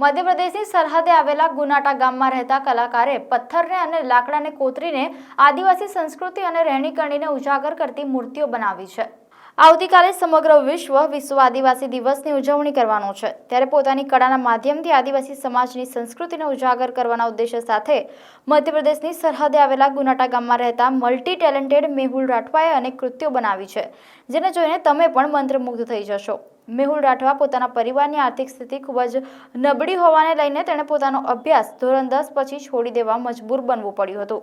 મધ્યપ્રદેશની સરહદે આવેલા ગુનાટા ગામમાં રહેતા કલાકારે પથ્થરને અને લાકડાને કોતરીને આદિવાસી સંસ્કૃતિ અને રહેણીકરણીને ઉજાગર કરતી મૂર્તિઓ બનાવી છે। આવતીકાલે સમગ્ર વિશ્વ આદિવાસી દિવસની ઉજવણી કરવાનો છે, ત્યારે પોતાની કળાના માધ્યમથી આદિવાસી સમાજની સંસ્કૃતિને ઉજાગર કરવાના ઉદ્દેશ્ય સાથે મધ્યપ્રદેશની સરહદે આવેલા ગુનાટા ગામમાં રહેતા મલ્ટી ટેલેન્ટેડ મેહુલ રાઠવાએ અનેક કૃતિઓ બનાવી છે, જેને જોઈને તમે પણ મંત્રમુગ્ધ થઈ જશો। મેહુલ રાઠવા પોતાના પરિવારની આર્થિક સ્થિતિ ખૂબ જ નબળી હોવાને લઈને તેણે પોતાનો અભ્યાસ ધોરણ 10 પછી છોડી દેવા મજબૂર બનવું પડ્યું હતું।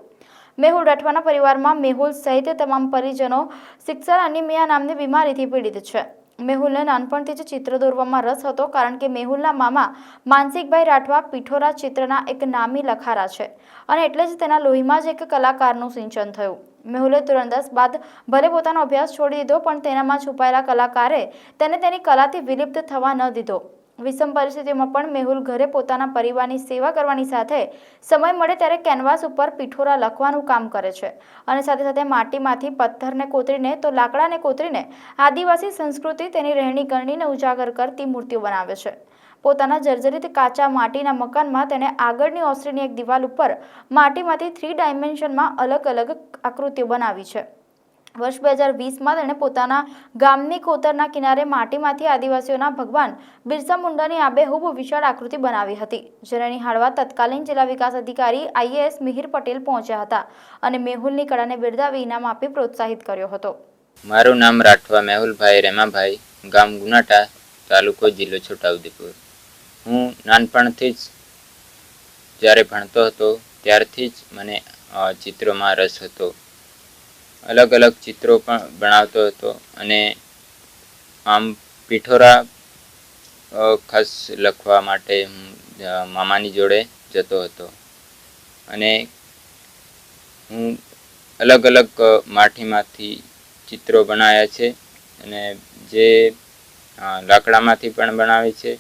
મેહુલ રાઠવાના પરિવારમાં મેહુલ સહિત તમામ પરિજનો સિક્સર એનિમિયા નામની બીમારીથી પીડિત છે। મેહુલને નાનપણથી જ ચિત્ર દોરવામાં રસ હતો, કારણ કે મેહુલના મામા માનસિકભાઈ રાઠવા પિઠોરા ચિત્રના એક નામી લખારા છે અને એટલે જ તેના લોહીમાં જ એક કલાકારનું સિંચન થયું। મેહુલે ધોરણ 10 બાદ ભલે પોતાનો અભ્યાસ છોડી દીધો, પણ તેનામાં છુપાયેલા કલાકારે તેને તેની કલાથી વિલુપ્ત થવા ન દીધો। વિષમ પરિસ્થિતિમાં પણ મેહુલ ઘરે પોતાના પરિવારની સેવા કરવાની સાથે સમય મળે ત્યારે કેનવાસ ઉપર પિઠોરા લખવાનું કામ કરે છે અને સાથે સાથે માટીમાંથી પથ્થરને કોતરીને તો લાકડાને કોતરીને આદિવાસી સંસ્કૃતિ, તેની રહેણીકરણીને ઉજાગર કરતી મૂર્તિઓ બનાવે છે। પોતાના જર્જરિત કાચા માટીના મકાનમાં તેણે આગળની ઓસરીની એક દિવાલ ઉપર માટીમાંથી 3 ડાયમેન્શનમાં અલગ અલગ આકૃતિઓ બનાવી છે। વર્ષ 2020માં તેણે પોતાના ગામની કોતરના કિનારે માટીમાંથી આદિવાસીઓના ભગવાન બિરસા મુંડાની આબેહૂબ વિશાળ આકૃતિ બનાવી હતી, જેને નિહાળવા તત્કાલીન જિલ્લા વિકાસ અધિકારી IAS મિહિર પટેલ પહોંચ્યા હતા અને મેહુલની કળાને બિરદાવી ઇનામ આપી પ્રોત્સાહિત કર્યો હતો। મારું નામ રાઠવા મેહુલભાઈ રેમાભાઈ, ગામ ગુનાટા, તાલુકો જિલ્લો છોટાઉદેપુર। હું નાનપણથી જ જ્યારે ભણતો હતો ત્યારથી જ મને ચિત્રોમાં રસ હતો। અલગ અલગ ચિત્રો પણ બનાવતો હતો અને આમ પિઠોરા ખાસ લખવા માટે હું મામાની જોડે જતો હતો અને હું અલગ અલગ માટીમાંથી ચિત્રો બનાવ્યા છે અને જે લાકડામાંથી પણ બનાવી છે,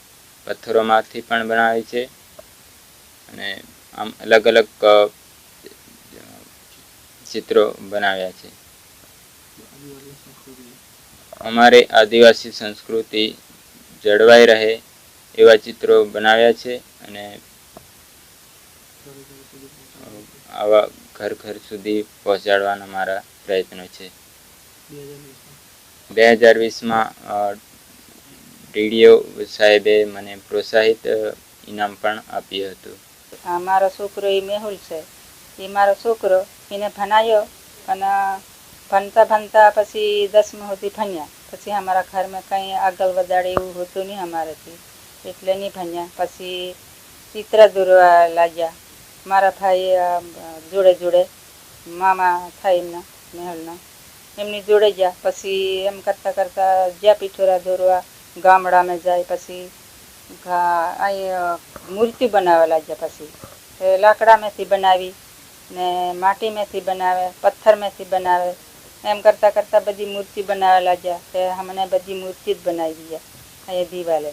પથ્થરોમાંથી પણ બનાવી છે અને આમ અલગ અલગ ચિત્રો બનાવ્યા છે। અમારે આદિવાસી સંસ્કૃતિ જળવાઈ રહે એવા ચિત્રો બનાવ્યા છે અને આવા ઘર ઘર સુધી પહોંચાડવાના મારા પ્રયત્નો છે। 2020માં DDO સાહેબે મને પ્રોત્સાહિત ઇનામ પણ આપ્યું હતું। મારો છોકરો એ મેહુલ છે, એ મારો છોકરો એને ભણાયો અને ભણતા ભણતા પછી 10મું સુધી ભણ્યા, પછી અમારા ઘરમાં કંઈ આગળ વધારે એવું હોતું નહીં અમારાથી, એટલે નહીં ભણ્યા। પછી ચિત્ર દોરવા લાગ્યા, મારા ભાઈ જોડે જોડે મામા થાય એમના મેહુલના, એમની જોડે ગયા। પછી એમ કરતાં કરતાં જ્યાં પિઠોરા દોરવા ગામડામાં જાય, પછી અહીં મૂર્તિ બનાવવા લાગ્યા। પછી લાકડામાંથી બનાવી ને માટીમાંથી બનાવે, પથ્થરમાંથી બનાવે, એમ કરતાં કરતાં બધી મૂર્તિ બનાવવા લાગ્યા। તે અમને બધી મૂર્તિ જ બનાવી ગયા અહીંયા દિવાલે,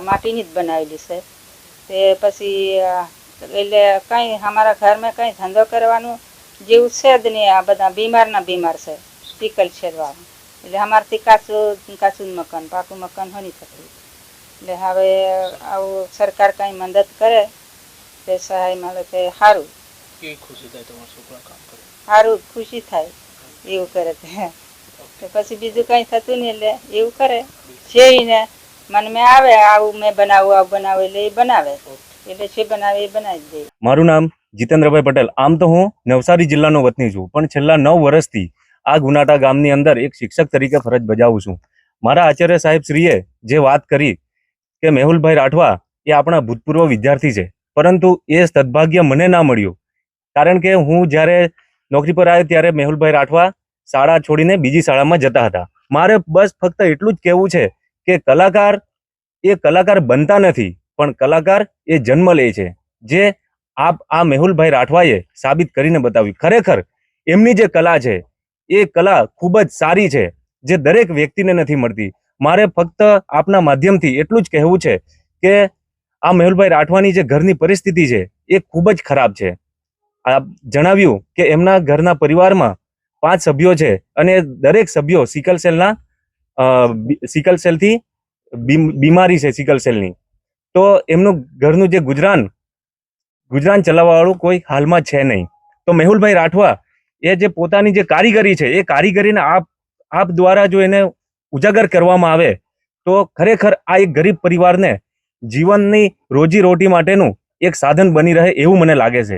માટીની જ બનાવેલી છે। તે પછી એટલે કંઈ અમારા ઘરમાં કંઈ ધંધો કરવાનું જેવું છે જ નહીં, આ બધા બીમાર છે, સ્ટીકલ છેડવાનું, એટલે અમારથી કાચું મકાન, પાકું મકાન હોઈ નહીં થતું। એટલે હવે આવું સરકાર કંઈ મદદ કરે તે સહાય મળે તે સારું, સારું ખુશી થાય એવું કરે તે પછી બીજું કંઈ થતું નહીં, એટલે એવું કરે જેને મનમાં આવે આવું મેં બનાવું, આવું બનાવું, એટલે એ બનાવે, એટલે જે બનાવે એ બનાવી દે। મારું નામ જીતેન્દ્રભાઈ પટેલ। આમ તો હું નવસારી જિલ્લાનો વતની છું, પણ છેલ્લા 9 વર્ષથી આ ગુનાટા ગામની અંદર એક શિક્ષક તરીકે ફરજ બજાવું છું। મારા આચાર્ય સાહેબ શ્રીએ જે વાત કરી કે મેહુલભાઈ રાઠવા એ આપણા ભૂતપૂર્વ વિદ્યાર્થી છે, પરંતુ એ સદભાગ્ય મને ના મળ્યું, કારણ કે હું જ્યારે નોકરી પર આવ્યો ત્યારે મેહુલભાઈ રાઠવા શાળા છોડીને બીજી શાળામાં જતા હતા। મારે બસ ફક્ત એટલું જ કહેવું છે કે કલાકાર બનતા નથી, પણ કલાકાર એ જન્મ લે છે, જે આ મેહુલભાઈ રાઠવાએ સાબિત કરીને બતાવ્યું। ખરેખર એમની જે કલા છે એ કલા ખૂબ જ સારી છે, જે દરેક વ્યક્તિને નથી મળતી। મારે ફક્ત આપના માધ્યમથી એટલું જ કહેવું છે કે આ મેહુલભાઈ રાઠવાની જે ઘરની પરિસ્થિતિ છે એ ખૂબ જ ખરાબ છે। આપ જણાવ્યું કે એમના ઘરના પરિવારમાં 5 સભ્યો છે અને દરેક સભ્યો સિકલ સેલથી બીમારી છે, સિકલ સેલની। તો એમનું ઘરનું જે ગુજરાન ચલાવવાવાળું કોઈ હાલમાં છે નહીં. તો મેહુલભાઈ રાઠવા એ જે પોતાની જે કારીગરી છે એ કારીગરીને આપ દ્વારા જો એને ઉજાગર કરવામાં આવે તો ખરેખર આ એક ગરીબ પરિવારને જીવનની રોજી રોટી માટેનું એક સાધન બની રહે એવું મને લાગે છે.